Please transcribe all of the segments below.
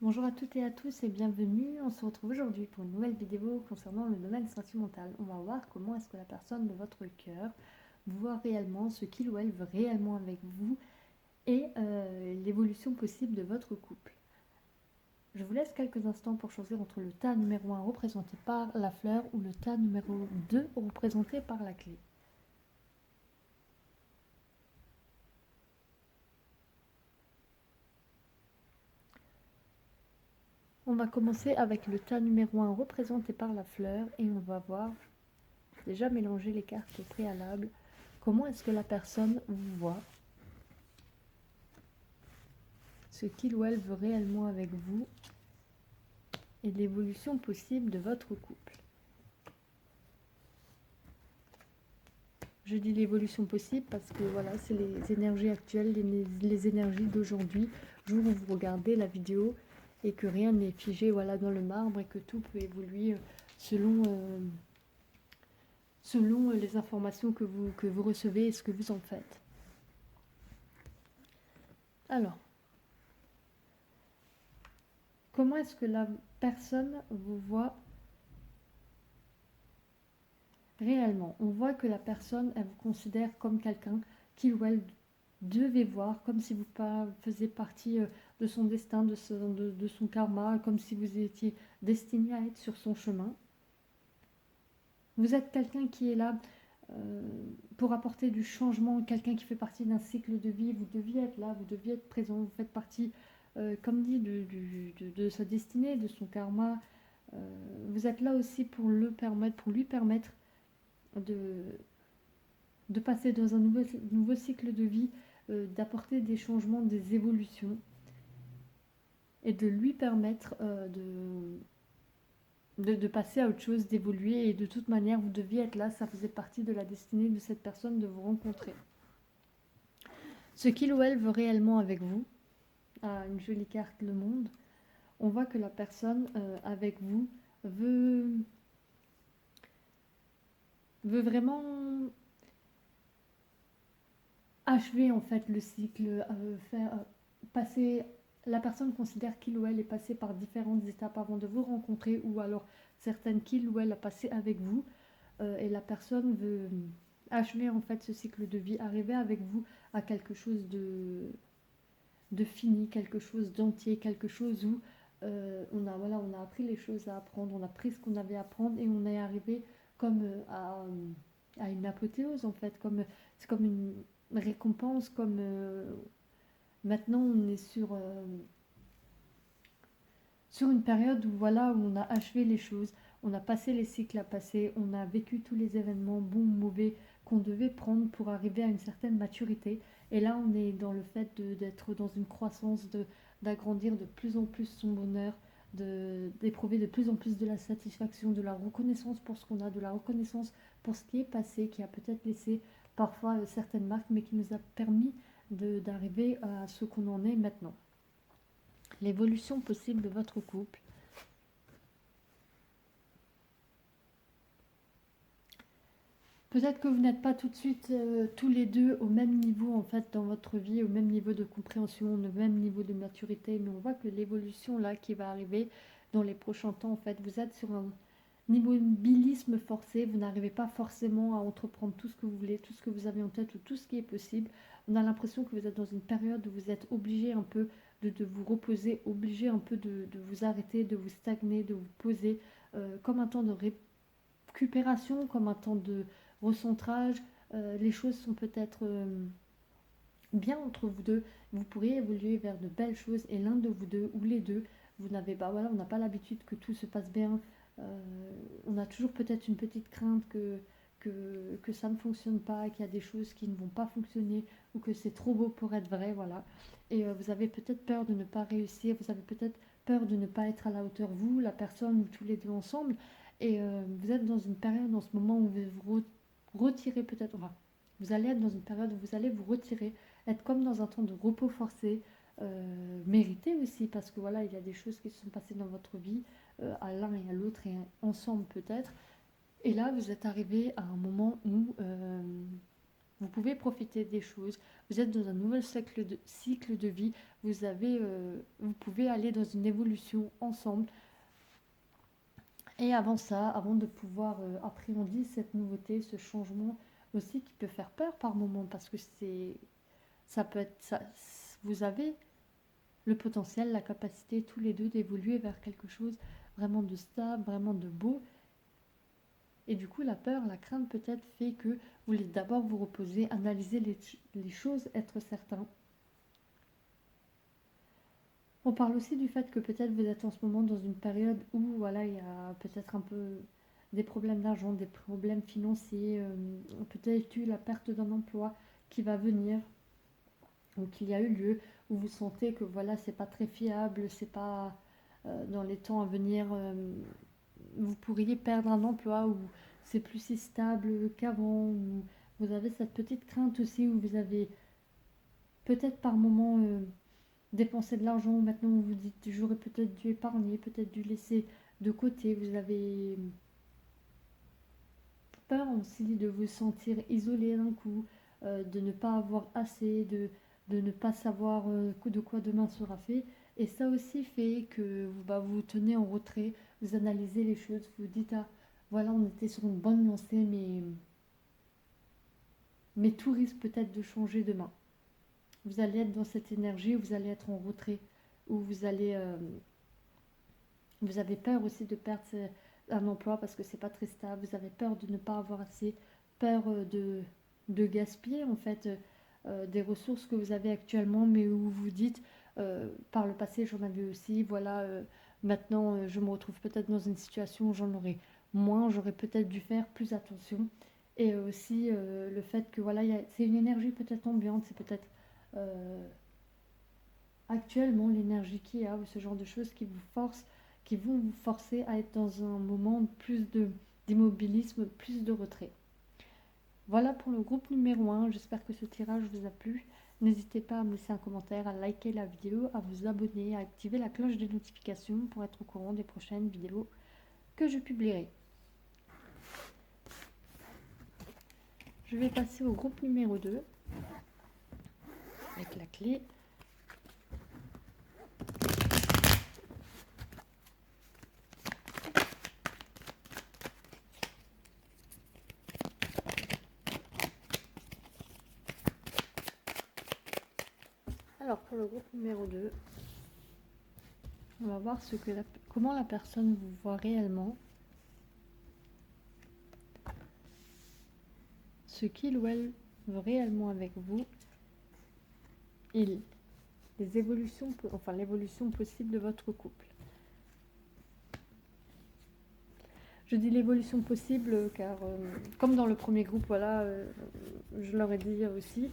Bonjour à toutes et à tous et bienvenue. On se retrouve aujourd'hui pour une nouvelle vidéo concernant le domaine sentimental. On va voir comment est-ce que la personne de votre cœur voit réellement ce qu'il ou elle veut réellement avec vous et l'évolution possible de votre couple. Je vous laisse quelques instants pour choisir entre le tas numéro 1 représenté par la fleur ou le tas numéro 2 représenté par la clé. On va commencer avec le tas numéro 1 représenté par la fleur et on va voir, déjà mélanger les cartes au préalable, comment est-ce que la personne vous voit, ce qu'il ou elle veut réellement avec vous et l'évolution possible de votre couple. Je dis l'évolution possible parce que voilà, c'est les énergies actuelles, les énergies d'aujourd'hui, jour où vous regardez la vidéo et que rien n'est figé voilà, dans le marbre et que tout peut évoluer selon les informations que vous recevez et ce que vous en faites. Alors, comment est-ce que la personne vous voit réellement? On voit que la personne, elle vous considère comme quelqu'un qu'il ou elle devait voir, comme si vous faisiez partie de son destin, de son karma, comme si vous étiez destiné à être sur son chemin. Vous êtes quelqu'un qui est là pour apporter du changement, quelqu'un qui fait partie d'un cycle de vie. Vous deviez être là, vous deviez être présent, vous faites partie, comme dit, de sa destinée, de son karma. Vous êtes là aussi pour lui permettre de passer dans un nouveau cycle de vie, d'apporter des changements, des évolutions, et de lui permettre de passer à autre chose, d'évoluer. Et de toute manière, vous deviez être là, ça faisait partie de la destinée de cette personne de vous rencontrer. Ce qu'il ou elle veut réellement avec vous, une jolie carte, le monde, on voit que la personne avec vous veut vraiment achever en fait le cycle, passer. La personne considère qu'il ou elle est passé par différentes étapes avant de vous rencontrer, ou alors certaines qu'il ou elle a passé avec vous, et la personne veut achever en fait ce cycle de vie, arriver avec vous à quelque chose de fini, quelque chose d'entier, quelque chose où on a appris les choses à apprendre, on a pris ce qu'on avait à apprendre et on est arrivé comme à une apothéose en fait, c'est comme une récompense, comme maintenant on est sur une période où voilà, où on a achevé les choses, on a passé les cycles à passer, on a vécu tous les événements bons ou mauvais qu'on devait prendre pour arriver à une certaine maturité. Et là, on est dans le fait d'être dans une croissance, d'agrandir de plus en plus son bonheur, d'éprouver de plus en plus de la satisfaction, de la reconnaissance pour ce qu'on a, de la reconnaissance pour ce qui est passé, qui a peut-être laissé parfois certaines marques, mais qui nous a permis d'arriver à ce qu'on en est maintenant. L'évolution possible de votre couple. Peut-être que vous n'êtes pas tout de suite tous les deux au même niveau en fait dans votre vie, au même niveau de compréhension, au même niveau de maturité, mais on voit que l'évolution là qui va arriver dans les prochains temps, en fait, vous êtes sur un immobilisme forcé, vous n'arrivez pas forcément à entreprendre tout ce que vous voulez, tout ce que vous avez en tête ou tout ce qui est possible. On a l'impression que vous êtes dans une période où vous êtes obligé un peu de vous reposer, obligé un peu de vous arrêter, de vous stagner, de vous poser, comme un temps de récupération, comme un temps de recentrage. Les choses sont peut-être bien entre vous deux. Vous pourriez évoluer vers de belles choses et l'un de vous deux ou les deux, vous n'avez pas, voilà, on n'a pas l'habitude que tout se passe bien. On a toujours peut-être une petite crainte que ça ne fonctionne pas, qu'il y a des choses qui ne vont pas fonctionner ou que c'est trop beau pour être vrai, voilà. Et vous avez peut-être peur de ne pas réussir, vous avez peut-être peur de ne pas être à la hauteur, vous, la personne ou tous les deux ensemble. Et vous êtes dans une période en ce moment où vous vous retirez peut-être, enfin, vous allez être dans une période où vous allez vous retirer, être comme dans un temps de repos forcé, mérité aussi, parce que voilà, il y a des choses qui se sont passées dans votre vie, à l'un et à l'autre, et ensemble peut-être. Et là, vous êtes arrivé à un moment où vous pouvez profiter des choses, vous êtes dans un nouvel cycle de vie, vous pouvez aller dans une évolution ensemble. Et avant ça, avant de pouvoir appréhender cette nouveauté, ce changement aussi qui peut faire peur par moment, parce que ça peut être ça, vous avez le potentiel, la capacité tous les deux d'évoluer vers quelque chose vraiment de stable, vraiment de beau. Et du coup, la peur, la crainte peut-être fait que vous voulez d'abord vous reposer, analyser les choses, être certain. On parle aussi du fait que peut-être vous êtes en ce moment dans une période où voilà, il y a peut-être un peu des problèmes d'argent, des problèmes financiers, peut-être eu la perte d'un emploi qui va venir, ou qu'il y a eu lieu, où vous sentez que voilà, c'est pas très fiable, c'est pas dans les temps à venir, vous pourriez perdre un emploi où c'est plus si stable qu'avant, où vous avez cette petite crainte aussi, où vous avez peut-être par moment dépensé de l'argent, maintenant vous vous dites j'aurais peut-être dû épargner, peut-être dû laisser de côté, vous avez peur aussi de vous sentir isolé d'un coup, de ne pas avoir assez, de ne pas savoir de quoi demain sera fait. Et ça aussi fait que vous tenez en retrait, vous analysez les choses, vous dites ah voilà on était sur une bonne lancée mais tout risque peut-être de changer demain. Vous allez être dans cette énergie où vous allez être en retrait, où vous avez peur aussi de perdre un emploi parce que c'est pas très stable, vous avez peur de ne pas avoir assez, peur de gaspiller en fait des ressources que vous avez actuellement, mais où vous dites par le passé j'en avais aussi, voilà, maintenant je me retrouve peut-être dans une situation où j'en aurais moins, j'aurais peut-être dû faire plus attention. Et aussi le fait que voilà, c'est une énergie peut-être ambiante, c'est peut-être actuellement l'énergie qu'il y a ou ce genre de choses qui vont vous forcer à être dans un moment d'immobilisme, plus de retrait. Voilà pour le groupe numéro 1, j'espère que ce tirage vous a plu. N'hésitez pas à me laisser un commentaire, à liker la vidéo, à vous abonner, à activer la cloche des notifications pour être au courant des prochaines vidéos que je publierai. Je vais passer au groupe numéro 2 avec la clé. Alors pour le groupe numéro 2, on va voir comment la personne vous voit réellement, ce qu'il ou elle veut réellement avec vous, et l'évolution possible de votre couple. Je dis l'évolution possible car, comme dans le premier groupe, voilà, je leur ai dit aussi,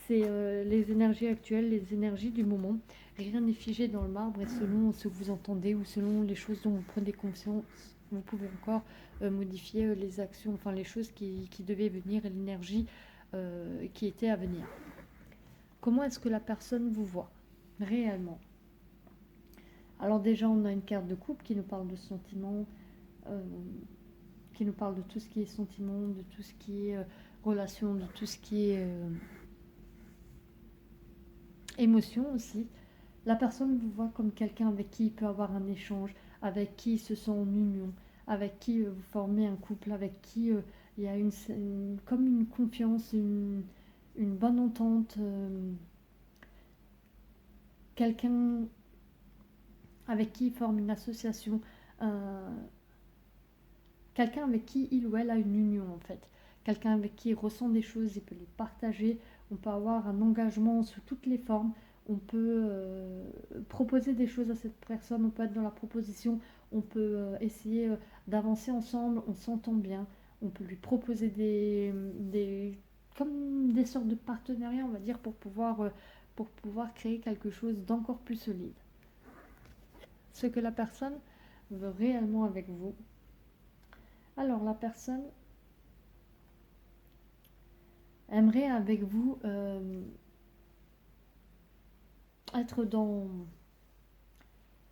c'est les énergies actuelles, les énergies du moment. Rien n'est figé dans le marbre et selon ce que vous entendez ou selon les choses dont vous prenez conscience, vous pouvez encore modifier les actions, enfin les choses qui devaient venir et l'énergie qui était à venir. Comment est-ce que la personne vous voit réellement? Alors déjà, on a une carte de couple qui nous parle de sentiments, qui nous parle de tout ce qui est sentiments, de tout ce qui est relation, de tout ce qui est émotion aussi. La personne vous voit comme quelqu'un avec qui il peut avoir un échange, avec qui il se sent en union, avec qui vous formez un couple, avec qui il y a comme une confiance, une bonne entente, quelqu'un avec qui il forme une association, quelqu'un avec qui il ou elle a une union en fait, quelqu'un avec qui il ressent des choses, il peut les partager, on peut avoir un engagement sous toutes les formes, on peut proposer des choses à cette personne, on peut être dans la proposition, on peut essayer d'avancer ensemble, on s'entend bien, on peut lui proposer comme des sortes de partenariats, on va dire, pour pouvoir créer quelque chose d'encore plus solide. Ce que la personne veut réellement avec vous. Alors la personne aimerait avec vous être dans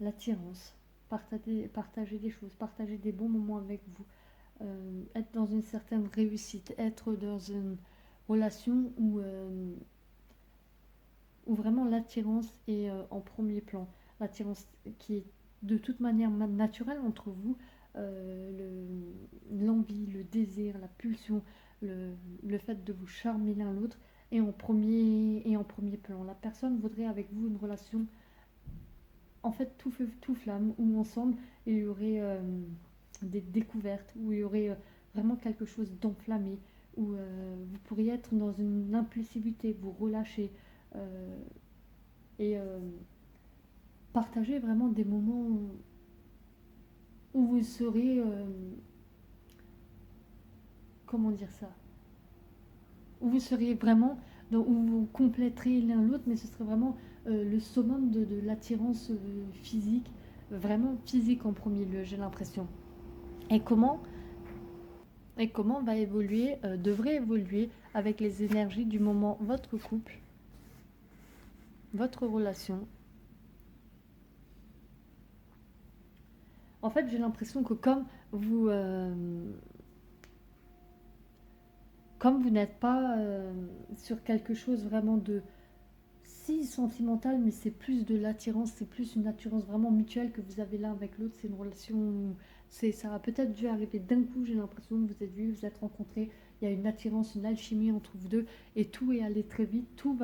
l'attirance, partager des choses, partager des bons moments avec vous, être dans une certaine réussite, être dans une relation où où vraiment l'attirance est en premier plan. L'attirance qui est de toute manière naturelle entre vous, l'envie, le désir, la pulsion, le, le fait de vous charmer l'un l'autre est en premier plan. La personne voudrait avec vous une relation en fait tout feu, tout flamme, où ensemble il y aurait des découvertes, où il y aurait vraiment quelque chose d'enflammé, où vous pourriez être dans une impulsivité, vous relâcher et partager vraiment des moments où vous serez, comment dire ça, où vous seriez vraiment, où vous compléterez l'un l'autre, mais ce serait vraiment le summum de l'attirance physique, vraiment physique en premier lieu, j'ai l'impression. Et comment, et comment va évoluer, devrait évoluer avec les énergies du moment votre couple, votre relation. En fait, j'ai l'impression que comme vous n'êtes pas sur quelque chose vraiment de si sentimental, mais c'est plus de l'attirance, c'est plus une attirance vraiment mutuelle que vous avez l'un avec l'autre. C'est une relation, ça a peut-être dû arriver d'un coup. J'ai l'impression que vous êtes vus, vous êtes rencontrés, il y a une attirance, une alchimie entre vous deux, et tout est allé très vite. Tout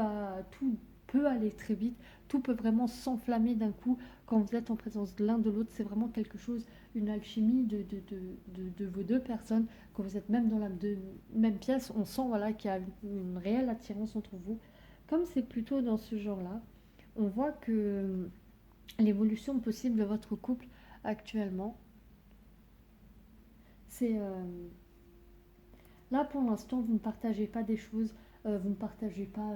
peut aller très vite. Tout peut vraiment s'enflammer d'un coup quand vous êtes en présence de l'un de l'autre. C'est vraiment quelque chose, une alchimie de vos deux personnes. Quand vous êtes même dans la même pièce, on sent voilà qu'il y a une réelle attirance entre vous. Comme c'est plutôt dans ce genre-là, on voit que l'évolution possible de votre couple actuellement, c'est là pour l'instant, vous ne partagez pas des choses, vous ne partagez pas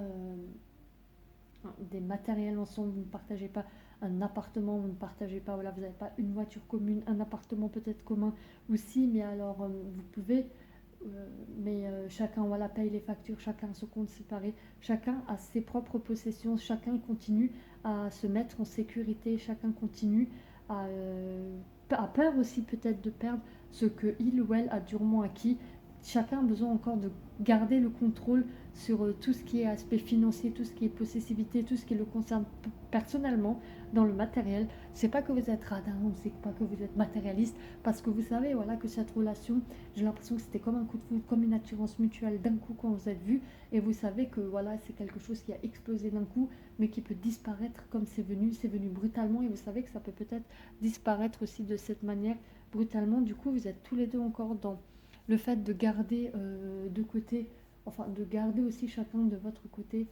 des matériels ensemble, vous ne partagez pas un appartement, vous ne partagez pas, voilà, vous n'avez pas une voiture commune, un appartement peut-être commun aussi, mais alors vous pouvez, mais chacun voilà, paye les factures, chacun a son compte séparé, chacun a ses propres possessions, chacun continue à se mettre en sécurité, chacun continue à peur aussi peut-être de perdre ce que il ou elle a durement acquis. Chacun a besoin encore de garder le contrôle sur tout ce qui est aspect financier, tout ce qui est possessivité, tout ce qui le concerne personnellement dans le matériel. C'est pas que vous êtes radin, c'est pas que vous êtes matérialiste, parce que vous savez voilà que cette relation, j'ai l'impression que c'était comme un coup de foudre, comme une attirance mutuelle d'un coup quand vous êtes vus, et vous savez que voilà c'est quelque chose qui a explosé d'un coup, mais qui peut disparaître comme c'est venu brutalement, et vous savez que ça peut peut-être disparaître aussi de cette manière brutalement. Du coup, vous êtes tous les deux encore dans le fait de garder de côté, enfin de garder aussi chacun de votre côté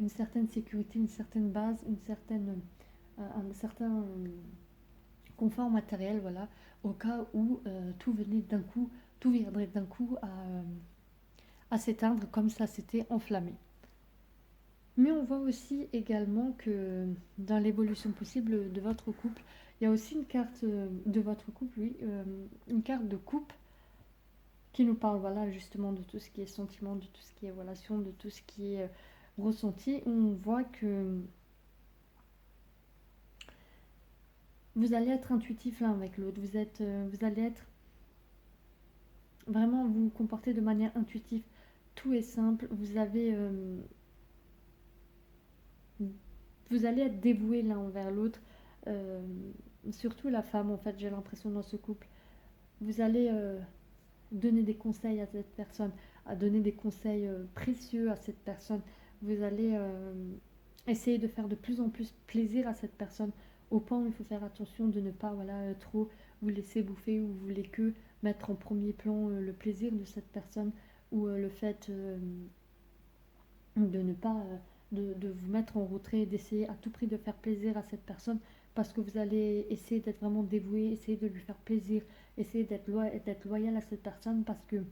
une certaine sécurité, une certaine base, un certain confort matériel, voilà, au cas où tout venait d'un coup, tout viendrait d'un coup à s'éteindre comme ça s'était enflammé. Mais on voit aussi également que dans l'évolution possible de votre couple, il y a aussi une carte de votre couple, oui, une carte de coupe qui nous parle voilà, justement de tout ce qui est sentiment, de tout ce qui est relation, de tout ce qui est ressenti. On voit que vous allez être intuitif l'un avec l'autre, vous allez être vraiment vous comporter de manière intuitive. Tout est simple, vous allez être dévoués l'un envers l'autre, euh, surtout la femme en fait, j'ai l'impression dans ce couple. Vous allez donner des conseils à cette personne, à donner des conseils précieux à cette personne. Vous allez essayer de faire de plus en plus plaisir à cette personne, au point où il faut faire attention de ne pas voilà, trop vous laisser bouffer ou vous voulez que mettre en premier plan le plaisir de cette personne ou le fait de ne pas de vous mettre en retrait, d'essayer à tout prix de faire plaisir à cette personne parce que vous allez essayer d'être vraiment dévoué, essayer de lui faire plaisir, essayer d'être loyal à cette personne parce que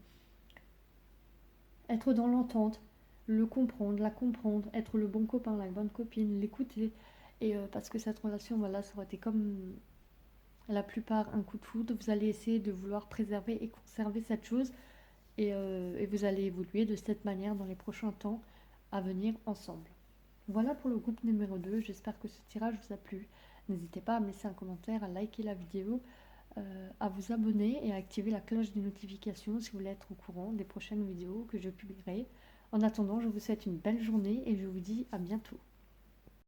être dans l'entente, le comprendre, la comprendre, être le bon copain, la bonne copine, l'écouter. Et parce que cette relation, voilà, ça aurait été comme la plupart un coup de foudre. Vous allez essayer de vouloir préserver et conserver cette chose. Et vous allez évoluer de cette manière dans les prochains temps à venir ensemble. Voilà pour le groupe numéro 2. J'espère que ce tirage vous a plu. N'hésitez pas à me laisser un commentaire, à liker la vidéo, à vous abonner et à activer la cloche des notifications si vous voulez être au courant des prochaines vidéos que je publierai. En attendant, je vous souhaite une belle journée et je vous dis à bientôt.